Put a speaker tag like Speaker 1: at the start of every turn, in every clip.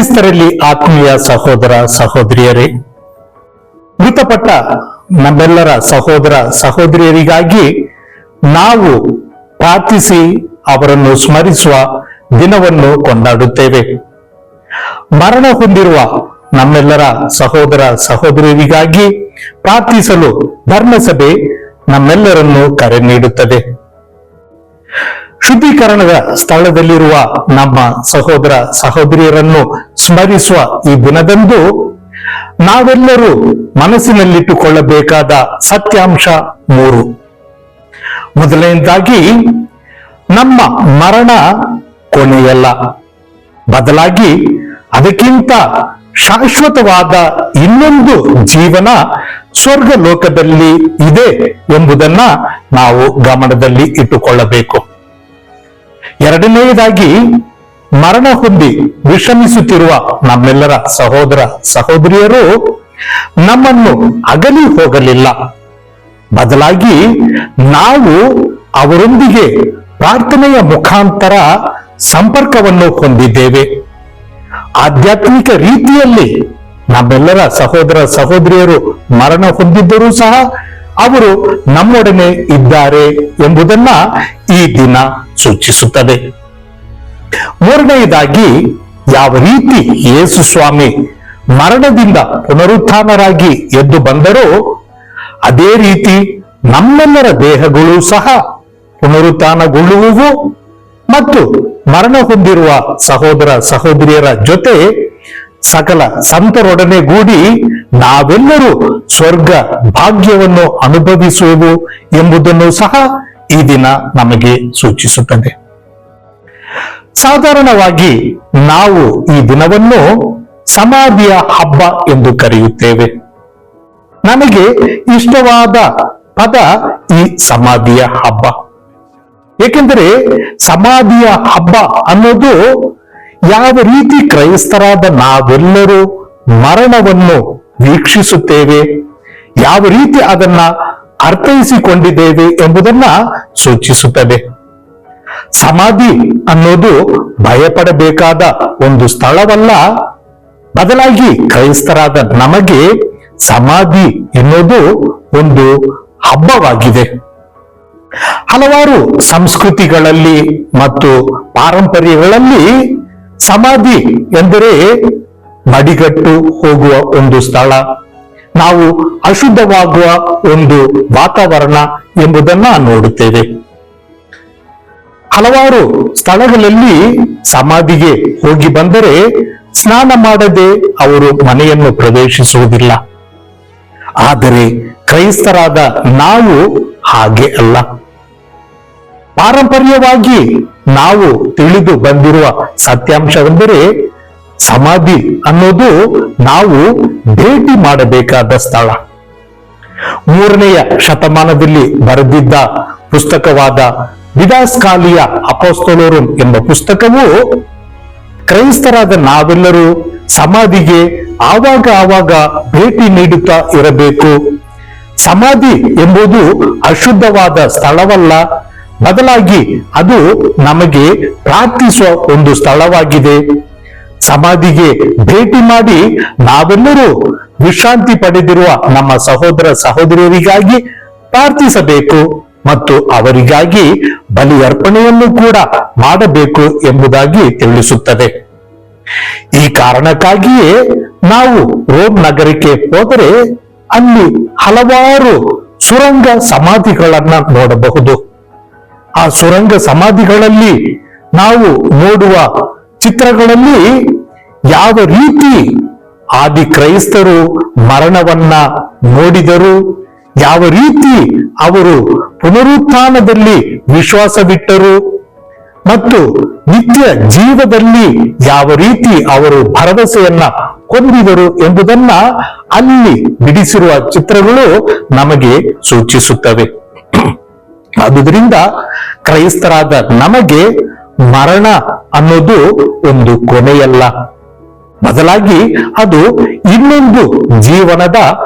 Speaker 1: ಕ್ರಿಸ್ತರಲ್ಲಿ ಆತ್ಮೀಯ ಸಹೋದರ ಸಹೋದರಿಯರೇ, ಮೃತಪಟ್ಟ ನಮ್ಮೆಲ್ಲರ ಸಹೋದರ ಸಹೋದರಿಯರಿಗಾಗಿ ನಾವು ಪ್ರಾರ್ಥಿಸಿ ಅವರನ್ನು ಸ್ಮರಿಸುವ ದಿನವನ್ನು ಕೊಂಡಾಡುತ್ತೇವೆ. ಮರಣ ಹೊಂದಿರುವ ನಮ್ಮೆಲ್ಲರ ಸಹೋದರ ಸಹೋದರಿಯರಿಗಾಗಿ ಪ್ರಾರ್ಥಿಸಲು ಧರ್ಮಸಭೆ ನಮ್ಮೆಲ್ಲರನ್ನು ಕರೆ ನೀಡುತ್ತದೆ. ಶುದ್ಧೀಕರಣದ ಸ್ಥಳದಲ್ಲಿರುವ ನಮ್ಮ ಸಹೋದರ ಸಹೋದರಿಯರನ್ನು ಸ್ಮರಿಸುವ ಈ ದಿನದಂದು ನಾವೆಲ್ಲರೂ ಮನಸ್ಸಿನಲ್ಲಿಟ್ಟುಕೊಳ್ಳಬೇಕಾದ ಸತ್ಯಾಂಶ 3. ಮೊದಲನೇದಾಗಿ, ನಮ್ಮ ಮರಣ ಕೊನೆಯಲ್ಲ, ಬದಲಾಗಿ ಅದಕ್ಕಿಂತ ಶಾಶ್ವತವಾದ ಇನ್ನೊಂದು ಜೀವನ ಸ್ವರ್ಗ ಲೋಕದಲ್ಲಿ ಇದೆ ಎಂಬುದನ್ನ ನಾವು ಗಮನದಲ್ಲಿ ಇಟ್ಟುಕೊಳ್ಳಬೇಕು. ಎರಡನೆಯದಾಗಿ, ಮರಣ ಹೊಂದಿ ವಿಶ್ರಮಿಸುತ್ತಿರುವ ನಮ್ಮೆಲ್ಲರ ಸಹೋದರ ಸಹೋದರಿಯರು ನಮ್ಮನ್ನು ಅಗಲಿ ಹೋಗಲಿಲ್ಲ, ಬದಲಾಗಿ ನಾವು ಅವರೊಂದಿಗೆ ಪ್ರಾರ್ಥನೆಯ ಮುಖಾಂತರ ಸಂಪರ್ಕವನ್ನು ಹೊಂದಿದ್ದೇವೆ. ಆಧ್ಯಾತ್ಮಿಕ ರೀತಿಯಲ್ಲಿ ನಮ್ಮೆಲ್ಲರ ಸಹೋದರ ಸಹೋದರಿಯರು ಮರಣ ಹೊಂದಿದ್ದರೂ ಸಹ ಅವರು ನಮ್ಮೊಡನೆ ಇದ್ದಾರೆ ಎಂಬುದನ್ನ ಈ ದಿನ ಸೂಚಿಸುತ್ತದೆ. ಮೂರನೆಯದಾಗಿ, ಯಾವ ರೀತಿ ಯೇಸು ಸ್ವಾಮಿ ಮರಣದಿಂದ ಪುನರುತ್ಥಾನರಾಗಿ ಎದ್ದು ಬಂದರೋ ಅದೇ ರೀತಿ ನಮ್ಮೆಲ್ಲರ ದೇಹಗಳು ಸಹ ಪುನರುತ್ಥಾನಗೊಳ್ಳುವುವು ಮತ್ತು ಮರಣ ಹೊಂದಿರುವ ಸಹೋದರ ಸಹೋದರಿಯರ ಜೊತೆ ಸಕಲ ಸಂತರೊಡನೆ ಗೂಡಿ ನಾವೆಲ್ಲರೂ ಸ್ವರ್ಗ ಭಾಗ್ಯವನ್ನು ಅನುಭವಿಸುವುದು ಎಂಬುದನ್ನು ಸಹ ಈ ದಿನ ನಮಗೆ ಸೂಚಿಸುತ್ತದೆ. ಸಾಧಾರಣವಾಗಿ ನಾವು ಈ ದಿನವನ್ನು ಸಮಾಧಿಯ ಹಬ್ಬ ಎಂದು ಕರೆಯುತ್ತೇವೆ. ನನಗೆ ಇಷ್ಟವಾದ ಪದ ಈ ಸಮಾಧಿಯ ಹಬ್ಬ. ಏಕೆಂದರೆ ಸಮಾಧಿಯ ಹಬ್ಬ ಅನ್ನೋದು ಯಾವ ರೀತಿ ಕ್ರೈಸ್ತರಾದ ನಾವೆಲ್ಲರೂ ಮರಣವನ್ನು ವೀಕ್ಷಿಸುತ್ತೇವೆ, ಯಾವ ರೀತಿ ಅದನ್ನ ಅರ್ಥೈಸಿಕೊಂಡಿದ್ದೇವೆ ಎಂಬುದನ್ನ ಸೂಚಿಸುತ್ತದೆ. ಸಮಾಧಿ ಅನ್ನೋದು ಭಯಪಡಬೇಕಾದ ಒಂದು ಸ್ಥಳವಲ್ಲ, ಬದಲಾಗಿ ಕ್ರೈಸ್ತರಾದ ನಮಗೆ ಸಮಾಧಿ ಎನ್ನುವುದು ಒಂದು ಹಬ್ಬವಾಗಿದೆ. ಹಲವಾರು ಸಂಸ್ಕೃತಿಗಳಲ್ಲಿ ಮತ್ತು ಪಾರಂಪರ್ಯಗಳಲ್ಲಿ ಸಮಾಧಿ ಎಂದರೆ ಮಡಿಗಟ್ಟು ಹೋಗುವ ಒಂದು ಸ್ಥಳ, ನಾವು ಅಶುದ್ಧವಾಗುವ ಒಂದು ವಾತಾವರಣ ಎಂಬುದನ್ನ ನೋಡುತ್ತೇವೆ. ಹಲವಾರು ಸ್ಥಳಗಳಲ್ಲಿ ಸಮಾಧಿಗೆ ಹೋಗಿ ಬಂದರೆ ಸ್ನಾನ ಮಾಡದೆ ಅವರು ಮನೆಯನ್ನು ಪ್ರವೇಶಿಸುವುದಿಲ್ಲ. ಆದರೆ ಕ್ರೈಸ್ತರಾದ ನಾವು ಹಾಗೆ ಅಲ್ಲ. ಪಾರಂಪರ್ಯವಾಗಿ ನಾವು ತಿಳಿದು ಬಂದಿರುವ ಸತ್ಯಾಂಶವೆಂದರೆ ಸಮಾಧಿ ಅನ್ನೋದು ನಾವು ಭೇಟಿ ಮಾಡಬೇಕಾದ ಸ್ಥಳ. 3ನೇ ಶತಮಾನದಲ್ಲಿ ಬರೆದಿದ್ದ ಪುಸ್ತಕವಾದ ದಿಡಾಸ್ಕಾಲಿಯ ಅಪೊಸ್ತಲೋರಂ ಎಂಬ ಪುಸ್ತಕವು ಕ್ರೈಸ್ತರಾದ ನಾವೆಲ್ಲರೂ ಸಮಾಧಿಗೆ ಆವಾಗ ಭೇಟಿ ನೀಡುತ್ತಾ ಇರಬೇಕು. ಸಮಾಧಿ ಎಂಬುದು ಅಶುದ್ಧವಾದ ಸ್ಥಳವಲ್ಲ, ಬದಲಾಗಿ ಅದು ನಮಗೆ ಪ್ರಾರ್ಥಿಸುವ ಒಂದು ಸ್ಥಳವಾಗಿದೆ. ಸಮಾಧಿಗೆ ಭೇಟಿ ಮಾಡಿ ನಾವೆಲ್ಲರೂ ವಿಶ್ರಾಂತಿ ಪಡೆದಿರುವ ನಮ್ಮ ಸಹೋದರ ಸಹೋದರಿಯರಿಗಾಗಿ ಪ್ರಾರ್ಥಿಸಬೇಕು ಮತ್ತು ಅವರಿಗಾಗಿ ಬಲಿ ಅರ್ಪಣೆಯನ್ನು ಕೂಡ ಮಾಡಬೇಕು ಎಂಬುದಾಗಿ ತಿಳಿಸುತ್ತದೆ. ಈ ಕಾರಣಕ್ಕಾಗಿಯೇ ನಾವು ರೋಮ್ ನಗರಕ್ಕೆ ಹೋದರೆ ಅಲ್ಲಿ ಹಲವಾರು ಸುರಂಗ ಸಮಾಧಿಗಳನ್ನ ನೋಡಬಹುದು. ಆ ಸುರಂಗ ಸಮಾಧಿಗಳಲ್ಲಿ ನಾವು ನೋಡುವ ಚಿತ್ರಗಳಲ್ಲಿ ಯಾವ ರೀತಿ ಆದಿ ಕ್ರೈಸ್ತರು ಮರಣವನ್ನ ನೋಡಿದರು, ಯಾವ ರೀತಿ ಅವರು ಪುನರುತ್ಥಾನದಲ್ಲಿ ವಿಶ್ವಾಸವಿಟ್ಟರು ಮತ್ತು ನಿತ್ಯ ಜೀವದಲ್ಲಿ ಯಾವ ರೀತಿ ಅವರು ಭರವಸೆಯನ್ನ ಹೊಂದಿದರು ಎಂಬುದನ್ನ ಅಲ್ಲಿ ಬಿಡಿಸಿರುವ ಚಿತ್ರಗಳು ನಮಗೆ ಸೂಚಿಸುತ್ತವೆ. ಆದುದರಿಂದ ಕ್ರೈಸ್ತರಾದ ನಮಗೆ ಮರಣ ಅನ್ನೋದು ಒಂದು ಕೊನೆಯಲ್ಲ, ಬದಲಾಗಿ ಅದು ಇನ್ನೊಂದು ಜೀವನದ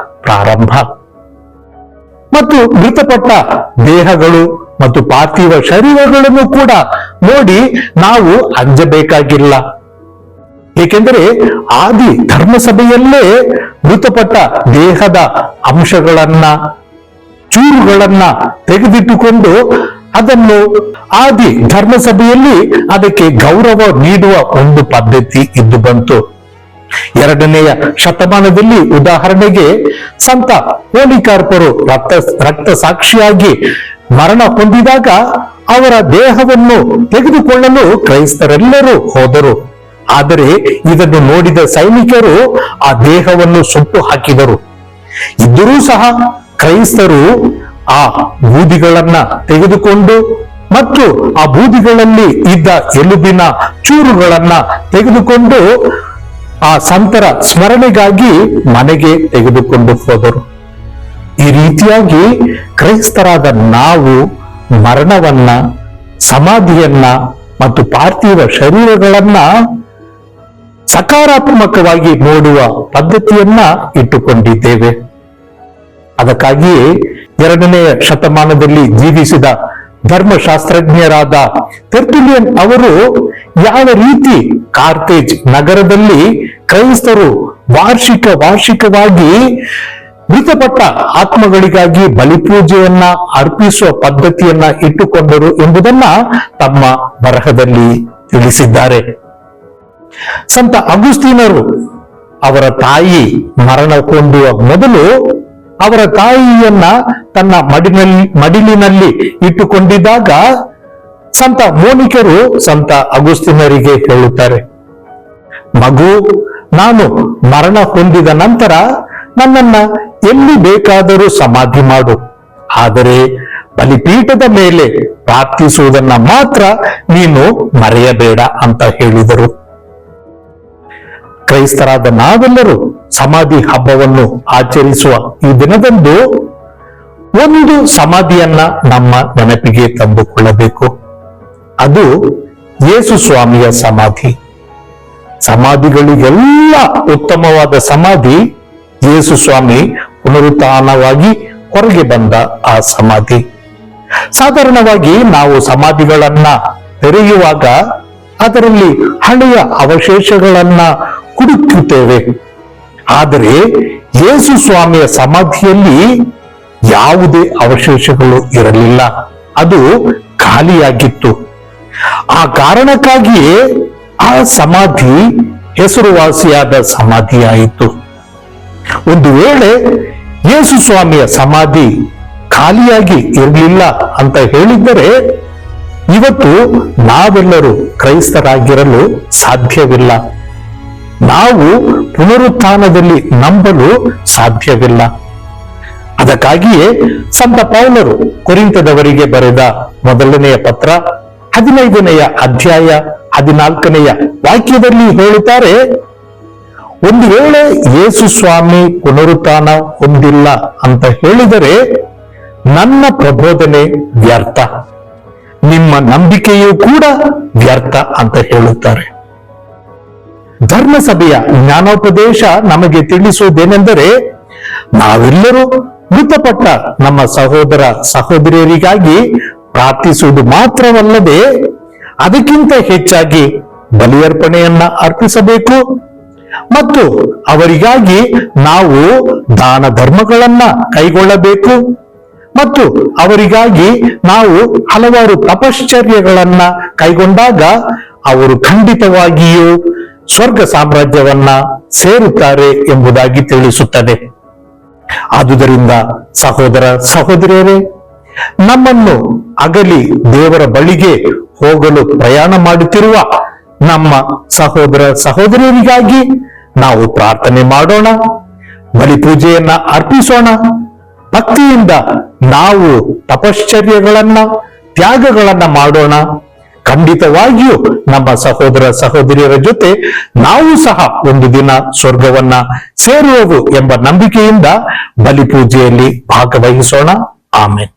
Speaker 1: ಪ್ರಾರಂಭ. ಮತ್ತು ಮೃತಪಟ್ಟ ದೇಹಗಳು ಮತ್ತು ಪಾರ್ಥಿವ ಶರೀರಗಳನ್ನು ಕೂಡ ನೋಡಿ ನಾವು ಅಂಜಬೇಕಾಗಿಲ್ಲ. ಏಕೆಂದರೆ ಆದಿ ಧರ್ಮಸಭೆಯಲ್ಲೇ ಮೃತಪಟ್ಟ ದೇಹದ ಅಂಶಗಳನ್ನ, ಚೂರುಗಳನ್ನ ತೆಗೆದಿಟ್ಟುಕೊಂಡು ಅದನ್ನು ಆದಿ ಧರ್ಮಸಭೆಯಲ್ಲಿ ಅದಕ್ಕೆ ಗೌರವ ನೀಡುವ ಒಂದು ಪದ್ಧತಿ ಇದ್ದು ಬಂತು. 2ನೇ ಶತಮಾನದಲ್ಲಿ ಉದಾಹರಣೆಗೆ ಸಂತ ಪೋಲಿಕಾರ್ಪರು ರಕ್ತ ಸಾಕ್ಷಿಯಾಗಿ ಮರಣ ಹೊಂದಿದಾಗ ಅವರ ದೇಹವನ್ನು ತೆಗೆದುಕೊಳ್ಳಲು ಕ್ರೈಸ್ತರೆಲ್ಲರೂ ಹೋದರು. ಆದರೆ ಇದನ್ನು ನೋಡಿದ ಸೈನಿಕರು ಆ ದೇಹವನ್ನು ಸುಟ್ಟು ಹಾಕಿದರು. ಇದ್ದರೂ ಸಹ ಕ್ರೈಸ್ತರು ಆ ಬೂದಿಗಳನ್ನ ತೆಗೆದುಕೊಂಡು ಮತ್ತು ಆ ಬೂದಿಗಳಲ್ಲಿ ಇದ್ದ ಎಲುಬಿನ ಚೂರುಗಳನ್ನ ತೆಗೆದುಕೊಂಡು ಆ ಸಂತರ ಸ್ಮರಣೆಗಾಗಿ ಮನೆಗೆ ತೆಗೆದುಕೊಂಡು ಹೋದರು. ಈ ರೀತಿಯಾಗಿ ಕ್ರೈಸ್ತರಾದ ನಾವು ಮರಣವನ್ನ, ಸಮಾಧಿಯನ್ನ ಮತ್ತು ಪಾರ್ಥಿವ ಶರೀರಗಳನ್ನ ಸಕಾರಾತ್ಮಕವಾಗಿ ನೋಡುವ ಪದ್ಧತಿಯನ್ನ ಇಟ್ಟುಕೊಂಡಿದ್ದೇವೆ. ಅದಕ್ಕಾಗಿಯೇ 2ನೇ ಶತಮಾನದಲ್ಲಿ ಜೀವಿಸಿದ ಧರ್ಮಶಾಸ್ತ್ರಜ್ಞರಾದ ಟೆರ್ಟುಲಿಯನ್ ಅವರು ಯಾವ ರೀತಿ ಕಾರ್ಥೇಜ್ ನಗರದಲ್ಲಿ ಕ್ರೈಸ್ತರು ವಾರ್ಷಿಕವಾಗಿ ಮೃತಪಟ್ಟ ಆತ್ಮಗಳಿಗಾಗಿ ಬಲಿಪೂಜೆಯನ್ನ ಅರ್ಪಿಸುವ ಪದ್ಧತಿಯನ್ನ ಇಟ್ಟುಕೊಂಡರು ಎಂಬುದನ್ನ ತಮ್ಮ ಬರಹದಲ್ಲಿ ತಿಳಿಸಿದ್ದಾರೆ. ಸಂತ ಅಗುಸ್ತೀನರು ಅವರ ತಾಯಿ ಮರಣ ಹೊಂದುವ ಮೊದಲು ಅವರ ತಾಯಿಯನ್ನ ತನ್ನ ಮಡಿಲಿನಲ್ಲಿ ಇಟ್ಟುಕೊಂಡಿದ್ದಾಗ ಸಂತ ಮೋನಿಕರು ಸಂತ ಅಗುಸ್ತೀನರಿಗೆ ಹೇಳುತ್ತಾರೆ, ಮಗು, ನಾನು ಮರಣ ಹೊಂದಿದ ನಂತರ ನನ್ನನ್ನ ಎಲ್ಲಿ ಬೇಕಾದರೂ ಸಮಾಧಿ ಮಾಡು, ಆದರೆ ಬಲಿಪೀಠದ ಮೇಲೆ ಪ್ರಾರ್ಥಿಸುವುದನ್ನ ಮಾತ್ರ ನೀನು ಮರೆಯಬೇಡ ಅಂತ ಹೇಳಿದರು. ಕ್ರೈಸ್ತರಾದ ನಾವೆಲ್ಲರೂ ಸಮಾಧಿ ಹಬ್ಬವನ್ನು ಆಚರಿಸುವ ಈ ದಿನದಂದು ಒಂದು ಸಮಾಧಿಯನ್ನ ನಮ್ಮ ನೆನಪಿಗೆ ತಂದುಕೊಳ್ಳಬೇಕು. ಅದು ಯೇಸು ಸ್ವಾಮಿಯ ಸಮಾಧಿ. ಸಮಾಧಿಗಳಿಗೆಲ್ಲ ಉತ್ತಮವಾದ ಸಮಾಧಿ ಯೇಸು ಸ್ವಾಮಿ ಪುನರುತ್ಥಾನವಾಗಿ ಹೊರಗೆ ಬಂದ ಆ ಸಮಾಧಿ. ಸಾಧಾರಣವಾಗಿ ನಾವು ಸಮಾಧಿಗಳನ್ನ ತೆರೆಯುವಾಗ ಅದರಲ್ಲಿ ಹಳೆಯ ಅವಶೇಷಗಳನ್ನ ಹುಡುಕುತ್ತೇವೆ. ಆದರೆ ಯೇಸು ಸ್ವಾಮಿಯ ಸಮಾಧಿಯಲ್ಲಿ ಯಾವುದೇ ಅವಶೇಷಗಳು ಇರಲಿಲ್ಲ, ಅದು ಖಾಲಿಯಾಗಿತ್ತು. ಆ ಕಾರಣಕ್ಕಾಗಿಯೇ ಆ ಸಮಾಧಿ ಹೆಸರುವಾಸಿಯಾದ ಸಮಾಧಿಯಾಯಿತು. ಒಂದು ವೇಳೆ ಯೇಸು ಸ್ವಾಮಿಯ ಸಮಾಧಿ ಖಾಲಿಯಾಗಿ ಇರಲಿಲ್ಲ ಅಂತ ಹೇಳಿದ್ದರೆ ಇವತ್ತು ನಾವೆಲ್ಲರೂ ಕ್ರೈಸ್ತರಾಗಿರಲು ಸಾಧ್ಯವಿಲ್ಲ. ನಾವು ಪುನರುತ್ಥಾನದಲ್ಲಿ ನಂಬಲು ಸಾಧ್ಯವಿಲ್ಲ. ಅದಕ್ಕಾಗಿಯೇ ಸಂತ ಪೌಲರು ಕೊರಿಂಥದವರಿಗೆ ಬರೆದ 1ನೇ ಪತ್ರ 15ನೇ ಅಧ್ಯಾಯ 14ನೇ ವಾಕ್ಯದಲ್ಲಿ ಹೇಳುತ್ತಾರೆ, ಒಂದು ವೇಳೆ ಯೇಸು ಸ್ವಾಮಿ ಪುನರುತ್ಥಾನ ಹೊಂದಿಲ್ಲ ಅಂತ ಹೇಳಿದರೆ ನನ್ನ ಪ್ರಬೋಧನೆ ವ್ಯರ್ಥ, ನಿಮ್ಮ ನಂಬಿಕೆಯೂ ಕೂಡ ವ್ಯರ್ಥ ಅಂತ ಹೇಳುತ್ತಾರೆ. ಧರ್ಮಸಭೆಯ ಜ್ಞಾನೋಪದೇಶ ನಮಗೆ ತಿಳಿಸುವುದೇನೆಂದರೆ, ನಾವೆಲ್ಲರೂ ಮೃತಪಟ್ಟ ನಮ್ಮ ಸಹೋದರ ಸಹೋದರಿಯರಿಗಾಗಿ ಪ್ರಾರ್ಥಿಸುವುದು ಮಾತ್ರವಲ್ಲದೆ ಅದಕ್ಕಿಂತ ಹೆಚ್ಚಾಗಿ ಬಲಿಯರ್ಪಣೆಯನ್ನ ಅರ್ಪಿಸಬೇಕು ಮತ್ತು ಅವರಿಗಾಗಿ ನಾವು ದಾನ ಧರ್ಮಗಳನ್ನ ಕೈಗೊಳ್ಳಬೇಕು ಮತ್ತು ಅವರಿಗಾಗಿ ನಾವು ಹಲವಾರು ತಪಶ್ಚರ್ಯಗಳನ್ನ ಕೈಗೊಂಡಾಗ ಅವರು ಖಂಡಿತವಾಗಿಯೂ ಸ್ವರ್ಗ ಸಾಮ್ರಾಜ್ಯವನ್ನ ಸೇರುತ್ತಾರೆ ಎಂಬುದಾಗಿ ತಿಳಿಸುತ್ತದೆ. ಆದುದರಿಂದ ಸಹೋದರ ಸಹೋದರಿಯರೇ, ನಮ್ಮನ್ನು ಅಗಲಿ ದೇವರ ಬಳಿಗೆ ಹೋಗಲು ಪ್ರಯಾಣ ಮಾಡುತ್ತಿರುವ ನಮ್ಮ ಸಹೋದರ ಸಹೋದರಿಯರಿಗಾಗಿ ನಾವು ಪ್ರಾರ್ಥನೆ ಮಾಡೋಣ, ಬಲಿಪೂಜೆಯನ್ನ ಅರ್ಪಿಸೋಣ. ಭಕ್ತಿಯಿಂದ ನಾವು ತಪಶ್ಚರ್ಯಗಳನ್ನ, ತ್ಯಾಗಗಳನ್ನ ಮಾಡೋಣ. ಖಂಡಿತವಾಗಿಯೂ ನಮ್ಮ ಸಹೋದರ ಸಹೋದರಿಯರ ಜೊತೆ ನಾವು ಸಹ ಒಂದು ದಿನ ಸ್ವರ್ಗವನ್ನ ಸೇರುವೆವು ಎಂಬ ನಂಬಿಕೆಯಿಂದ ಬಲಿಪೂಜೆಯಲ್ಲಿ ಭಾಗವಹಿಸೋಣ. ಆಮೆನ್.